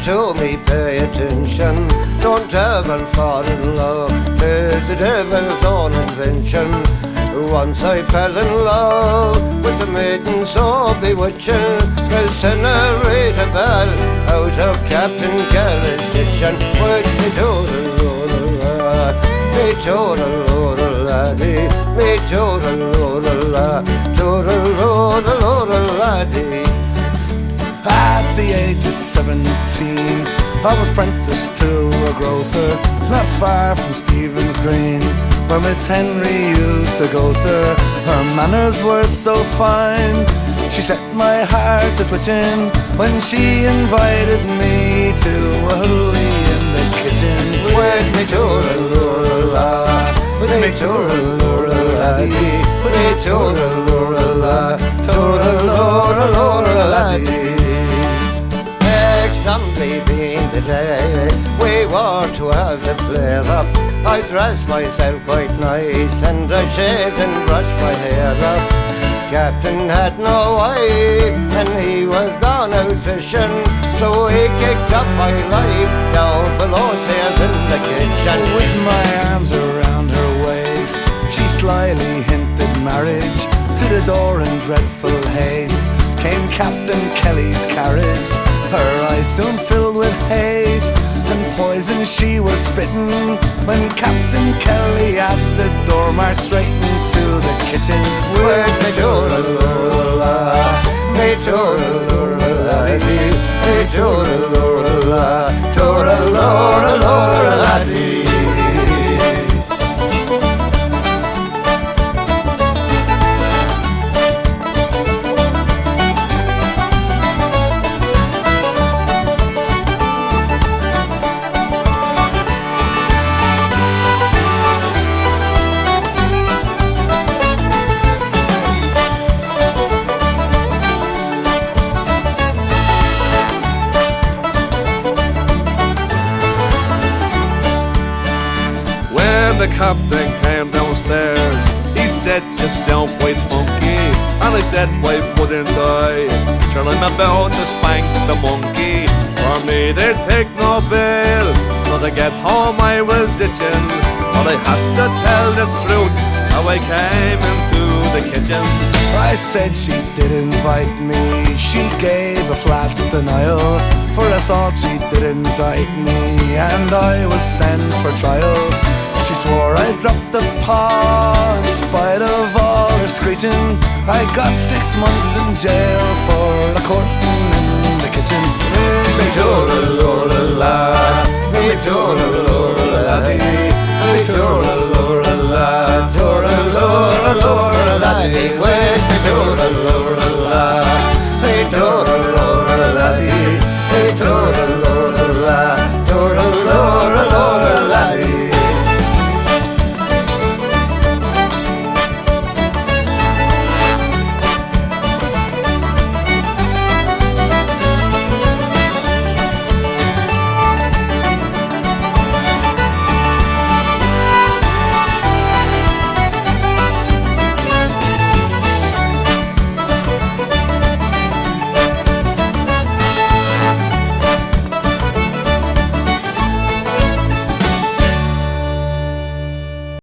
to me, pay attention. Don't ever fall in love, 'tis the devil's own invention. Once I fell in love with a maiden so bewitching, the Senorita Belle out of Captain Kelly's kitchen. With me toodle-oo-la, me toodle-oo-la-dee, me toodle-oo-la, toodle-oo-la-dee. At the age of 17, I was apprenticed to a grocer, not far from Stephen's Green, where Miss Henry used to go, sir. Her manners were so fine, she set my heart to twitching when she invited me to a hoolie in the kitchen. With me toodle-oo-la, with me toodle-oo-la-dee, with me toodle-oo-la, toodle-oo-la-dee. Sunday being the day we were to have the flare-up, I dressed myself quite nice and I shaved and brushed my hair up. Captain had no wife and he was gone out fishing, so he kicked up my life down below stairs in the kitchen. With my arms around her waist, she slyly hinted marriage. To the door in dreadful haste came Captain Kelly's carriage. Her eyes soon filled with haste, and poison she was spitting, when Captain Kelly at the door marched straight into the kitchen. With me toodle-oo-la, me toodle-oo-la-dee, me toodle-oo-la, toodle-oo-la-dee. The captain came downstairs, he said, "Yourself quite funky." And I said, "Why wouldn't I? Sure, I'm about to spank the monkey." For me they take no bill, so to get home I was itching, but I had to tell the truth how I came into the kitchen. I said she did invite me, she gave a flat denial. For assault she did indict me, and I was sent for trial. She swore I dropped the paw in spite of all her screeching. I got 6 months in jail for the Courtin in the kitchen. Me toodle-oo-la, me toodle